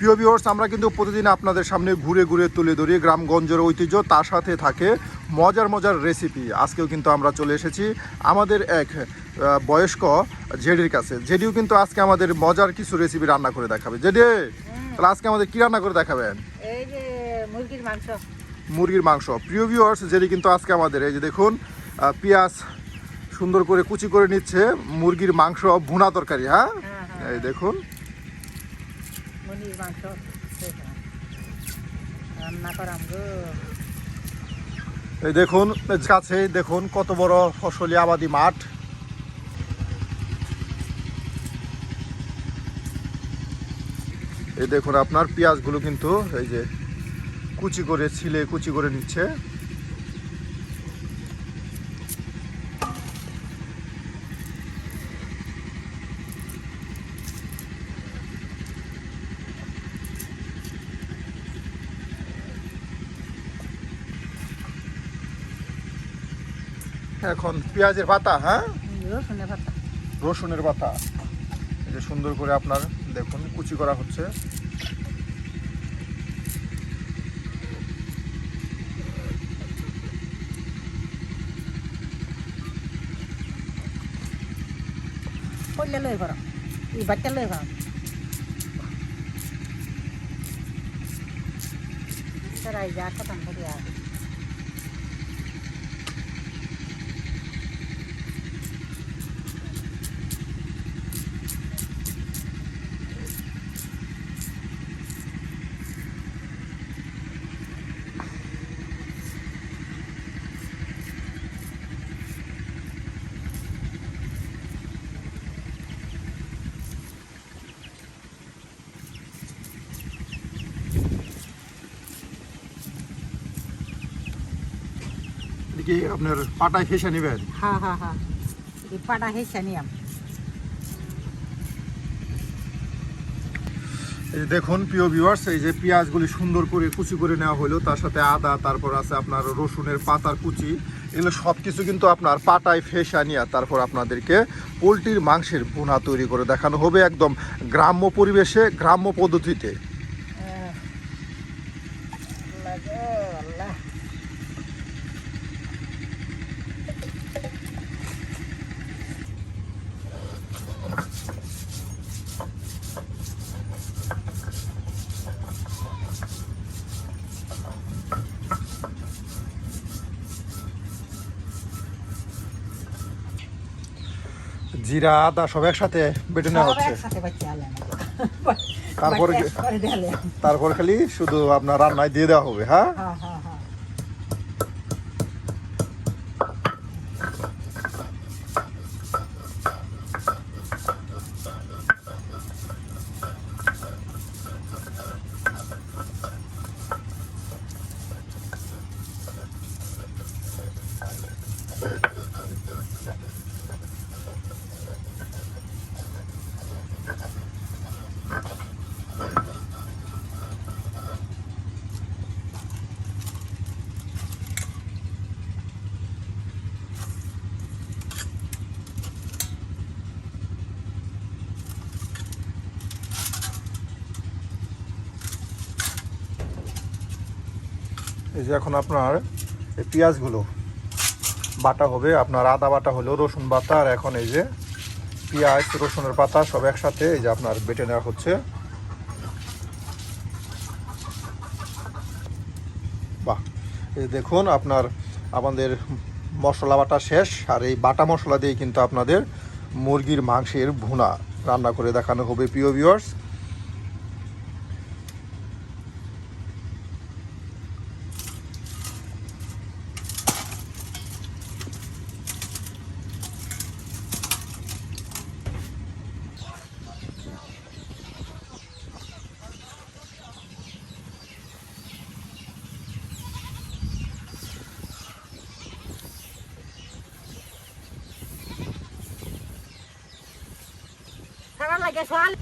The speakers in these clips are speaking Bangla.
প্রিয় ভিউয়ার্স, আমরা কিন্তু প্রতিদিন আপনাদের সামনে ঘুরে ঘুরে তুলে ধরি গ্রামগঞ্জের ঐতিহ্য, তার সাথে থাকে মজার মজার রেসিপি। আজকেও কিন্তু আমরা চলে এসেছি আমাদের এক বয়স্ক জেডির কাছে। জেডিও কিন্তু আজকে আমাদের মজার কিছু রেসিপি রান্না করে দেখাবে। জেডি, তাহলে আজকে আমাদের কি রান্না করে দেখাবেন? এই যে মুরগির মাংস। মুরগির মাংস। প্রিয় ভিউয়ার্স, জেডি কিন্তু আজকে আমাদের এই যে দেখুন পেঁয়াজ সুন্দর করে কুচি করে নিচ্ছে, মুরগির মাংস ভুনা তরকারি। হ্যাঁ, এই দেখুন মুরগির মাংস রান্না করাম গো। এই দেখুন কাছে দেখুন কত বড় ফসলি আবাদি মাঠ। এই দেখুন আপনার পেঁয়াজগুলো কিন্তু এই যে কুচি করে ছিলে কুচি করে নিচ্ছে। এখন পেঁয়াজের পাতা, হ্যাঁ রসুনের পাতা, রসুনের পাতা এই যে সুন্দর করে আপনার দেখুন কুচি করা হচ্ছে। পড়লে লই করো, এই বাচ্চা লই করো। সরাই যা কথা করিয়া এদিকে আপনার পাটায় ফেসে নেবেন। হ্যাঁ হ্যাঁ হ্যাঁ, এই পাটা হেসা নিয়াম। এই যে দেখুন প্রিয় ভিউয়ার্স, এই যে পেঁয়াজগুলি সুন্দর করে কুচি করে নেওয়া হলো, তার সাথে আদা, তারপর আছে আপনার রসুনের পাতার কুচি, এগুলো সব কিছু কিন্তু আপনার পাটায় ফেসা নিয়ে তারপর আপনাদেরকে পোলট্রির মাংসের ভুনা তৈরি করে দেখানো হবে একদম গ্রাম্য পরিবেশে, গ্রাম্য পদ্ধতিতে। জিরা আদা সব একসাথে বেটে নেওয়া হচ্ছে। তারপরে তারপর খালি শুধু আপনার রান্নায় দিয়ে দেওয়া হবে। হ্যাঁ, এই যে এখন আপনার এই পেঁয়াজগুলো বাটা হবে, আপনার আদা বাটা হলো, রসুন বাটা, আর এখন এই যে পেঁয়াজ রসুনের পাতা সব একসাথে এই যে আপনার বেটে নেওয়া হচ্ছে। বাহ, এই দেখুন আপনার আমাদের মশলা বাটা শেষ, আর এই বাটা মশলা দিয়ে কিন্তু আপনাদের মুরগির মাংসের ভুনা রান্না করে দেখানো হবে প্রিয় ভিউয়ার্স। লাগে সোয়াল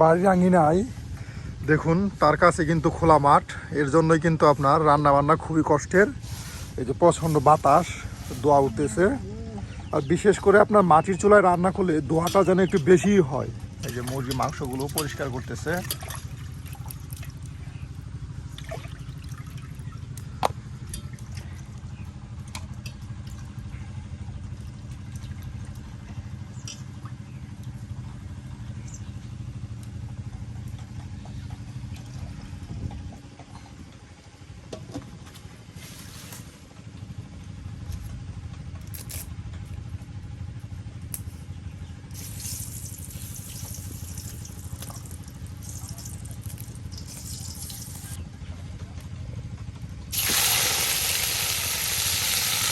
বাড়ির আঙিনায় দেখুন তার কাছে কিন্তু খোলা মাঠ, এর জন্যই কিন্তু আপনার রান্না বান্না খুবই কষ্টের। এই যে প্রচণ্ড বাতাস, ধোঁয়া উঠতেছে। আর বিশেষ করে আপনার মাটির চুলায় রান্না করলে ধোঁয়াটা যেন একটু বেশিই হয়। এই যে মুরগির মাংসগুলো পরিষ্কার করতেছে।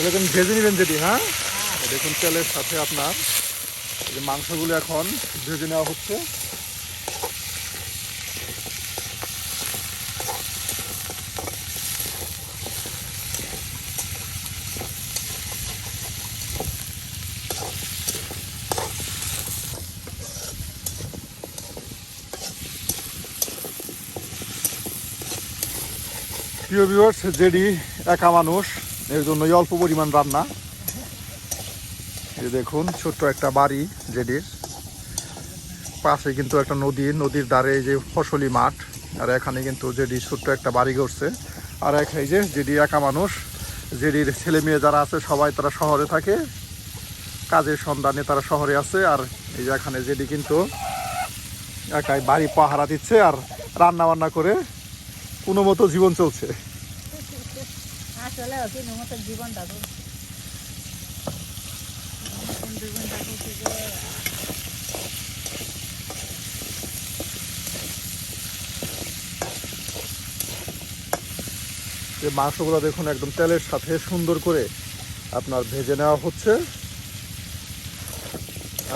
এরকম ভেজে নেবেন যেটি, হ্যাঁ দেখুন তেলের সাথে আপনার এই যে মাংসগুলো এখন ভেজে নেওয়া হচ্ছে। প্রিয় ভিউয়ার্স, যেডি একা মানুষ, এর জন্যই অল্প পরিমাণ রান্না। এই দেখুন ছোট্ট একটা বাড়ি যেডির পাশে কিন্তু একটা নদীর ধারে এই যে ফসলি মাঠ, আর এখানে কিন্তু যেডি ছোট্ট একটা বাড়ি করছে। আর এই যে যেডি একা মানুষ, যেডির ছেলে মেয়ে যারা আছে সবাই তারা শহরে থাকে, কাজের সন্ধানে তারা শহরে আছে। আর এই যে এখানে যেডি কিন্তু একাই বাড়ি পাহারা দিচ্ছে আর রান্না বান্না করে কোনো মতো জীবন চলছে। আসলে কোনো মতো জীবনটা যে মাংসগুলো দেখুন একদম তেলের সাথে সুন্দর করে আপনার ভেজে নেওয়া হচ্ছে।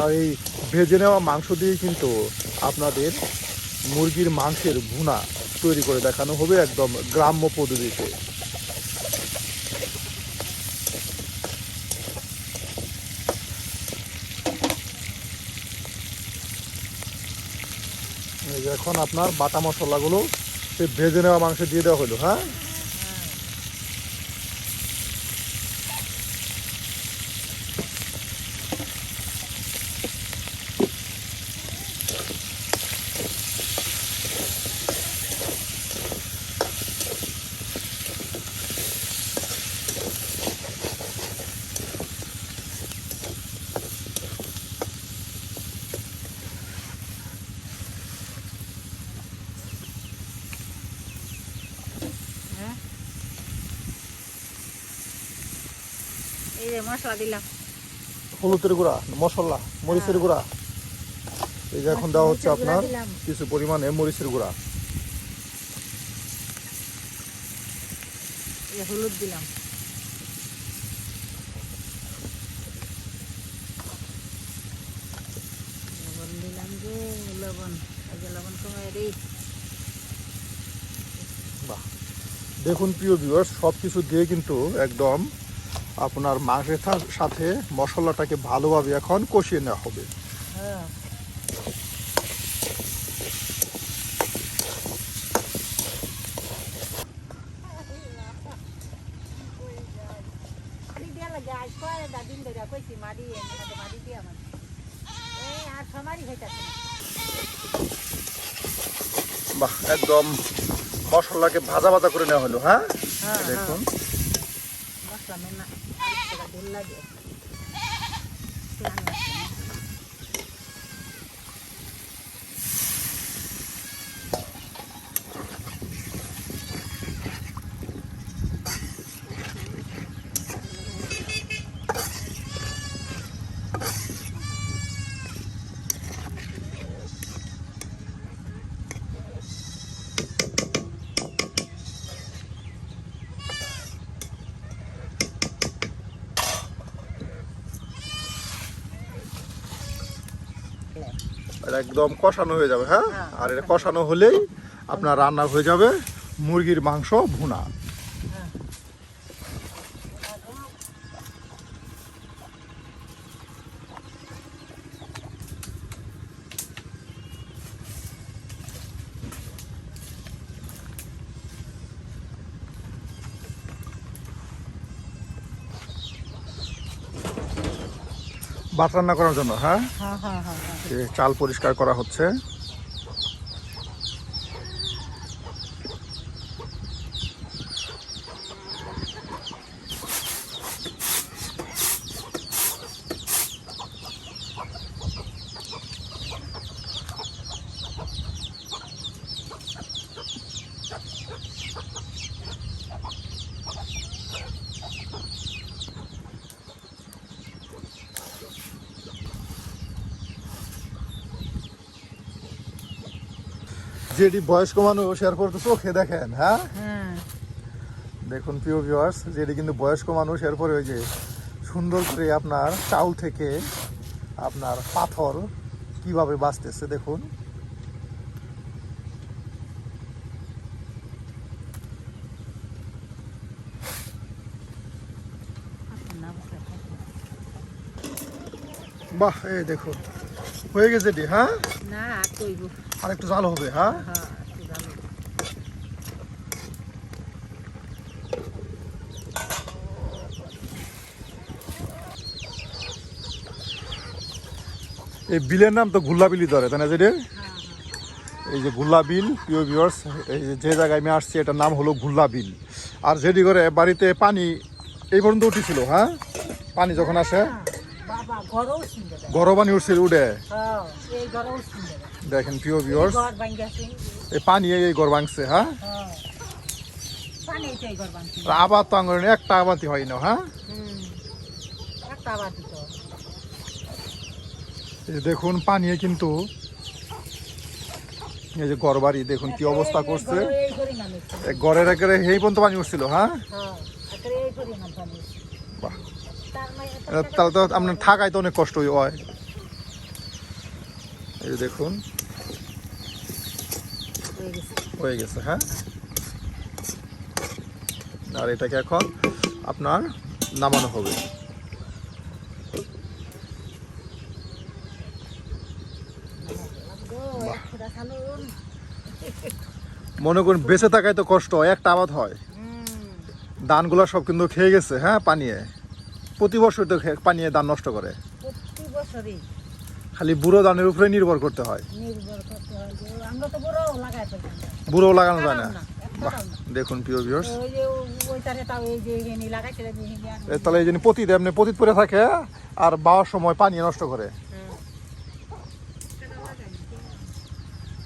আর এই ভেজে নেওয়া মাংস দিয়ে কিন্তু আপনাদের মুরগির মাংসের ভুনা তৈরি করে দেখানো হবে একদম গ্রাম্য পদ্ধতিতে। এই যে এখন আপনার বাটা মশলাগুলো সেই ভেজে নেওয়া মাংস দিয়ে দেওয়া হলো, হ্যাঁ এই যে মশলা দিলাম, হলুদের গুঁড়া, মশলা, মরিচের গুঁড়া। এই যে এখন দেওয়া হচ্ছে আপনার কিছু পরিমাণে মরিচের গুঁড়া। হলুদ দিলাম, লবণ দিলাম, যে লবণ লবণ কমাই দিই। বাহ, দেখুন প্রিয় ভিউয়ার্স, সব কিছু দিয়ে কিন্তু একদম আপনার মাংসের সাথে মশলাটাকে ভালোভাবে এখন কষিয়ে নেওয়া হবে। বাহ, একদম মশলাকে ভাজা ভাজা করে নেওয়া হলো, হ্যাঁ দেখুন। এটা একদম কষানো হয়ে যাবে, হ্যাঁ আর এটা কষানো হলেই আপনার রান্না হয়ে যাবে মুরগির মাংস ভুনা। ভাত রান্না করার জন্য। হ্যাঁ, হ্যাঁ হ্যাঁ হ্যাঁ হ্যাঁ। এই চাল পরিষ্কার করা হচ্ছে। যেটি বয়স্ক মানুষ এরপর তো চোখে দেখেন। হ্যাঁ, হ্যাঁ দেখুন প্রিয় ভিউয়ার্স, যেটি কিন্তু বয়স্ক মানুষ এরপরে ওই যে সুন্দর করে আপনার চাউল থেকে আপনার পাথর কিভাবে বাঁচতেছে দেখুন। বাহ, এই দেখুন হয়ে গেছে এটি। হ্যাঁ, না কইব। আর একটু জাল হবে। হ্যাঁ, হ্যাঁ একটু জানো। এই বিলের নাম তো গুল্লা বিলি ধরে, তাই না? যেটি হ্যাঁ এই যে গুল্লা বিল, প্রিয় ভিউয়ার্স, এই যে জায়গায় আমি আসছি এটার নাম হলো গুল্লা বিল। আর যেটি করে বাড়িতে পানি এই পর্যন্ত উঠেছিল। হ্যাঁ, পানি যখন আসে হ্যাঁ। বাবা ঘরও ছিন্দে দেয়। গরম পানি উঠছিল উঠে। হ্যাঁ এই ঘরও ছিন্দে দেয়। দেখেন প্রিয় ভিউয়ার্স, ঘর ভাঙ্গিয়াছে। এই পানি এই ঘর ভাঙছে। হ্যাঁ, হ্যাঁ পানি এই ঘর ভাঙছে। আর আবার তো আঙুর একটা আবাতি হয় না। হ্যাঁ, একটা আবার দিত। এই যে দেখুন পানি কিন্তু এই যে ঘর বাড়ি দেখুন কি অবস্থা করছে। এই পরিমাণ হচ্ছে। এক ঘরের একেবারে এই পর্যন্ত পানি উঠছিল। হ্যাঁ, হ্যাঁ একেবারে এই পরিমাণ পানি। বাহ, তার মানে তাহলে তো আপনার থাকায় তো অনেক কষ্ট হয়। এই যে দেখুন হয়ে গেছে। হয়ে গেছে। হ্যাঁ, আর এটাকে এখন আপনার নামানো হবে। একটুটা খালুন। মনে করুন বেঁচে থাকায় তো কষ্ট, একটা আবাদ হয়। ধানগুলো সব কিন্তু খেয়ে গেছে। হ্যাঁ, পানিয়ে প্রতি বছর তো পানিয়ে ধান নষ্ট করে। প্রতি বছরই খালি বুড়ো ধানের উপরে নির্ভর করতে হয়। নির্ভর করতে হয়। আমরা তো বড় লাগাই ফেলতাম। বুড়ো লাগানো যায় না। একটাও বাহ, না। দেখুন প্রিয় ভিউয়ার্স, ওই যে ওই তারে তাও এই যে এনে লাগাইতে তাহলে এই জন্য পতিত এমনি পতিত পরে থাকে আর বাওয়ার সময় পানি নষ্ট করে।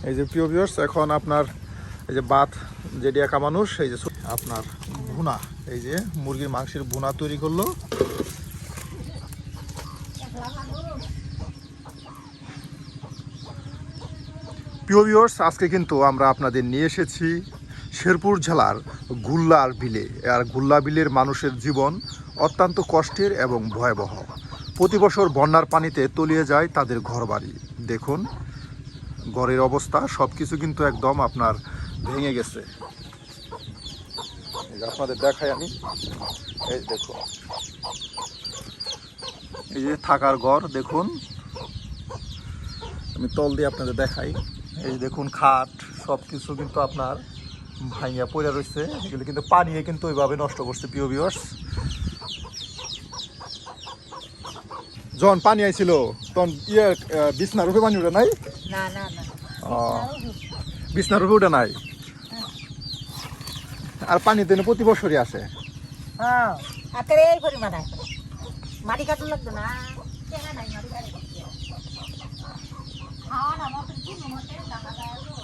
এই যে প্রিয় ভিউয়ার্স, এখন আপনার এই যে ভাত যেটি একা মানুষ এই যে আপনার ভুনা, এই যে মুরগির মাংসের ভুনা তৈরি করলো। প্রিয় ভিউয়ার্স, আজকে কিন্তু আমরা আপনাদের নিয়ে এসেছি শেরপুর জেলার গুল্লার বিলে। আর গুল্লা বিলের মানুষের জীবন অত্যন্ত কষ্টের এবং ভয়াবহ। প্রতি বছর বন্যার পানিতে তলিয়ে যায় তাদের ঘরবাড়ি। দেখুন ঘরের অবস্থা, সব কিছু কিন্তু একদম আপনার ভেঙে গেছে। আপনাদের দেখাই আমি, এই দেখুন এই যে থাকার ঘর দেখুন, আমি তল দিয়ে আপনাদের দেখাই। এই দেখুন খাট সব কিছু কিন্তু আপনার ভাঙিয়া পড়ে রয়েছে। এগুলো কিন্তু পানিয়ে কিন্তু ওইভাবে নষ্ট করছে প্রিয় ভিউয়ার্স। যখন পানি আইছিল তখন বিছনার রূপে পানি উঠে নাই। না না না বিছনার রূপে উঠে নাই। আর পানি তো প্রতি বছরই আসে। হ্যাঁ একেবারে এই পরিমাণ আছে। মাটি কাটুন লাগতো না।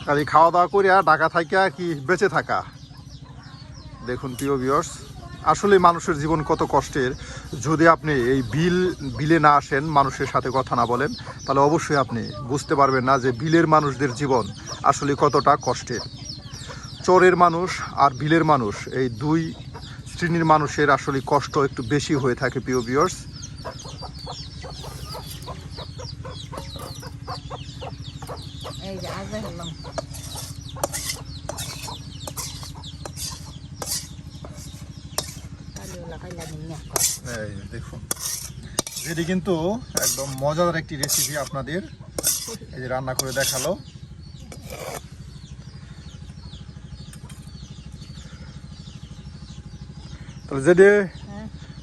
খালি খাওয়া দাওয়া করিয়া ঢাকা থাকা কি বেঁচে থাকা। দেখুন প্রিয় ভিউয়ার্স, আসলে মানুষের জীবন কত কষ্টের। যদি আপনি এই বিলে না আসেন, মানুষের সাথে কথা না বলেন, তাহলে অবশ্যই আপনি বুঝতে পারবেন না যে বিলের মানুষদের জীবন আসলে কতটা কষ্টের। চরের মানুষ আর বিলের মানুষ এই দুই শ্রেণীর মানুষের আসলে কষ্ট একটু বেশি হয়ে থাকে প্রিয় ভিউয়ার্স। এই যে আজ দেখলাম এই দেখুন, যেটি কিন্তু একদম মজাদার একটি রেসিপি আপনাদের এই যে রান্না করে দেখালো। তাহলে যেটি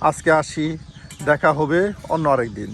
আজকে আসি, দেখা হবে অন্য আরেকদিন।